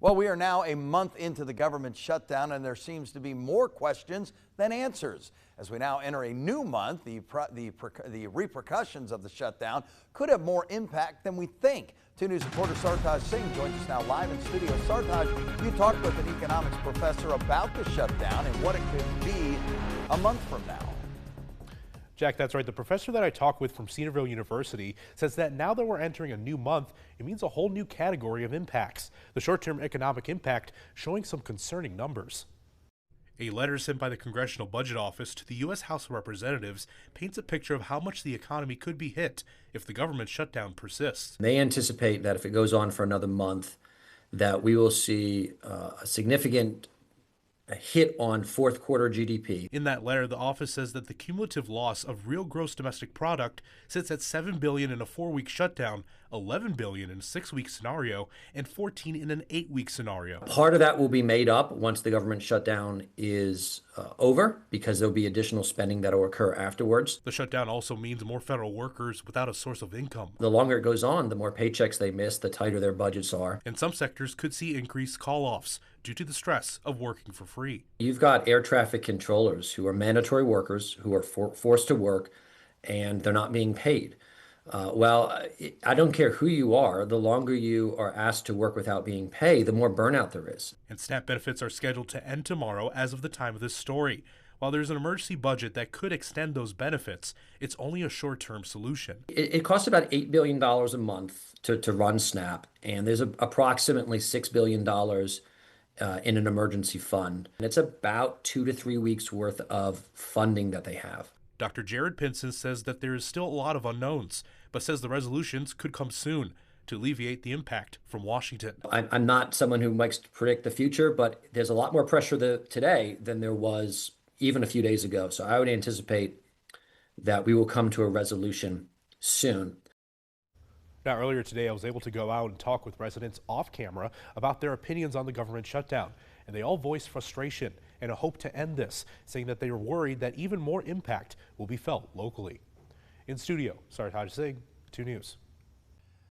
Well, we are now a month into the government shutdown, and there seems to be more questions than answers. As we now enter a new month, the repercussions of the shutdown could have more impact than we think. 2 News reporter Sartaj Singh joins us now live in studio. Sartaj, you talked with an economics professor about the shutdown and what it could be a month from now. Jack, that's right. The professor that I talked with from Cedarville University says that now that we're entering a new month, it means a whole new category of impacts. The short-term economic impact showing some concerning numbers. A letter sent by the Congressional Budget Office to the U.S. House of Representatives paints a picture of how much the economy could be hit if the government shutdown persists. They anticipate that if it goes on for another month, that we will see a significant hit on fourth quarter GDP. In that letter, the office says that the cumulative loss of real gross domestic product sits at $7 billion in a 4-week shutdown, $11 billion in a 6-week scenario, and $14 in an 8-week scenario. Part of that will be made up once the government shutdown is over, because there'll be additional spending that will occur afterwards. The shutdown also means more federal workers without a source of income. The longer it goes on, the more paychecks they miss, the tighter their budgets are. And some sectors could see increased call-offs due to the stress of working for free. You've got air traffic controllers who are mandatory workers who are forced to work, and they're not being paid. I don't care who you are, the longer you are asked to work without being paid, the more burnout there is. And SNAP benefits are scheduled to end tomorrow as of the time of this story. While there's an emergency budget that could extend those benefits, it's only a short-term solution. It costs about $8 billion a month to run SNAP, and there's approximately $6 billion in an emergency fund. And it's about 2 to 3 weeks worth of funding that they have. Dr. Jared Pinson says that there is still a lot of unknowns, but says the resolutions could come soon to alleviate the impact from Washington. I'm not someone who likes to predict the future, but there's a lot more pressure today than there was even a few days ago. So I would anticipate that we will come to a resolution soon. Now, earlier today, I was able to go out and talk with residents off camera about their opinions on the government shutdown, and they all voiced frustration and a hope to end this, saying that they are worried that even more impact will be felt locally. In studio, Sartaj Singh, 2 News.